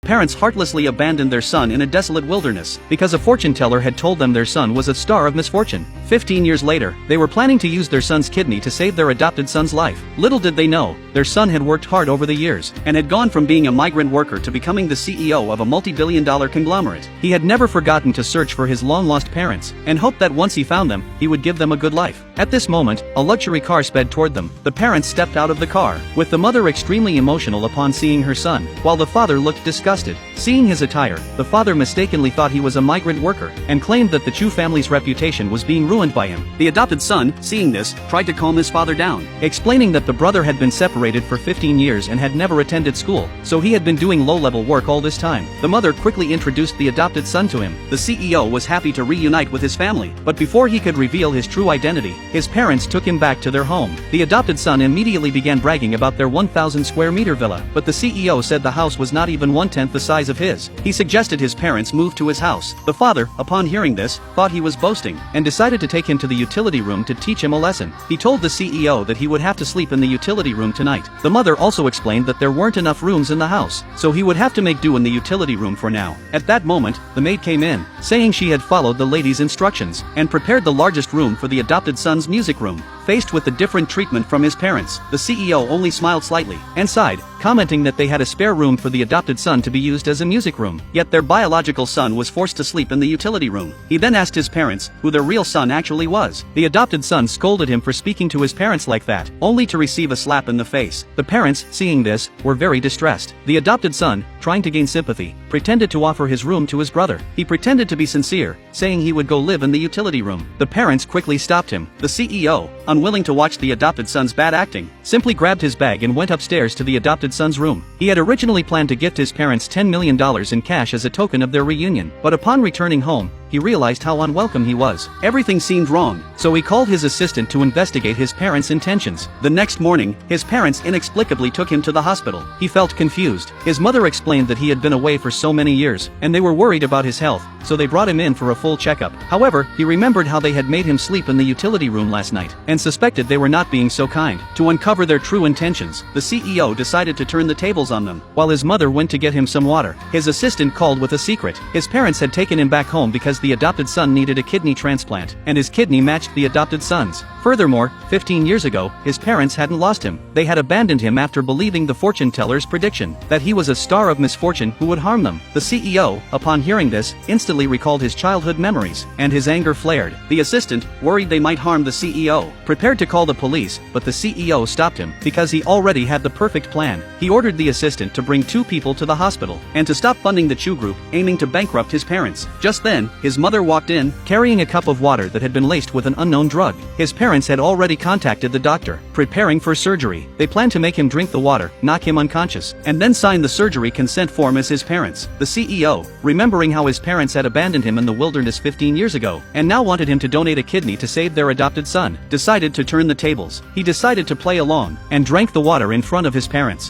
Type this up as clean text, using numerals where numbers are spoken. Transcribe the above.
parents heartlessly abandoned their son in a desolate wilderness because a fortune teller had told them their son was a star of misfortune. 15 years later, they were planning to use their son's kidney to save their adopted son's life. Little did they know, their son had worked hard over the years and had gone from being a migrant worker to becoming the CEO of a multi-billion-dollar conglomerate. He had never forgotten to search for his long-lost parents and hoped that once he found them, he would give them a good life. At this moment, a luxury car sped toward them. The parents stepped out of the car, with the mother extremely emotional upon seeing her son, while the father looked disgusted. Seeing his attire, the father mistakenly thought he was a migrant worker and claimed that the Chu family's reputation was being ruined by him. The adopted son, seeing this, tried to calm his father down, explaining that the brother had been separated for 15 years and had never attended school, so he had been doing low-level work all this time. The mother quickly introduced the adopted son to him. The CEO was happy to reunite with his family, but before he could reveal his true identity, his parents took him back to their home. The adopted son immediately began bragging about their 1,000 square meter villa, but the CEO said the house was not even 1/10 the size of his. He suggested his parents move to his house. The father, upon hearing this, thought he was boasting, and decided to take him to the utility room to teach him a lesson. He told the CEO that he would have to sleep in the utility room tonight. The mother also explained that there weren't enough rooms in the house, so he would have to make do in the utility room for now. At that moment, the maid came in, saying she had followed the lady's instructions, and prepared the largest room for the adopted son's music room. Faced with the different treatment from his parents, the CEO only smiled slightly and sighed, commenting that they had a spare room for the adopted son to be used as a music room. Yet their biological son was forced to sleep in the utility room. He then asked his parents who their real son actually was. The adopted son scolded him for speaking to his parents like that, only to receive a slap in the face. The parents, seeing this, were very distressed. The adopted son, trying to gain sympathy, pretended to offer his room to his brother. He pretended to be sincere, saying he would go live in the utility room. The parents quickly stopped him. The CEO, unwilling to watch the adopted son's bad acting, simply grabbed his bag and went upstairs to the adopted son's room. He had originally planned to gift his parents $10 million in cash as a token of their reunion, but upon returning home, he realized how unwelcome he was. Everything seemed wrong, so he called his assistant to investigate his parents' intentions. The next morning, his parents inexplicably took him to the hospital. He felt confused. His mother explained that he had been away for so many years, and they were worried about his health, so they brought him in for a full checkup. However, he remembered how they had made him sleep in the utility room last night, and suspected they were not being so kind. To uncover their true intentions, the CEO decided to turn the tables on them, while his mother went to get him some water. His assistant called with a secret. His parents had taken him back home because the adopted son needed a kidney transplant, and his kidney matched the adopted son's. Furthermore, 15 years ago, his parents hadn't lost him. They had abandoned him after believing the fortune teller's prediction that he was a star of misfortune who would harm them. The CEO, upon hearing this, instantly recalled his childhood memories, and his anger flared. The assistant, worried they might harm the CEO, prepared to call the police, but the CEO stopped him because he already had the perfect plan. He ordered the assistant to bring 2 people to the hospital and to stop funding the Chu group, aiming to bankrupt his parents. Just then, his mother walked in, carrying a cup of water that had been laced with an unknown drug. His parents had already contacted the doctor, preparing for surgery. They planned to make him drink the water, knock him unconscious, and then sign the surgery consent form as his parents. The CEO, remembering how his parents had abandoned him in the wilderness 15 years ago, and now wanted him to donate a kidney to save their adopted son, decided to turn the tables. He decided to play along, and drank the water in front of his parents.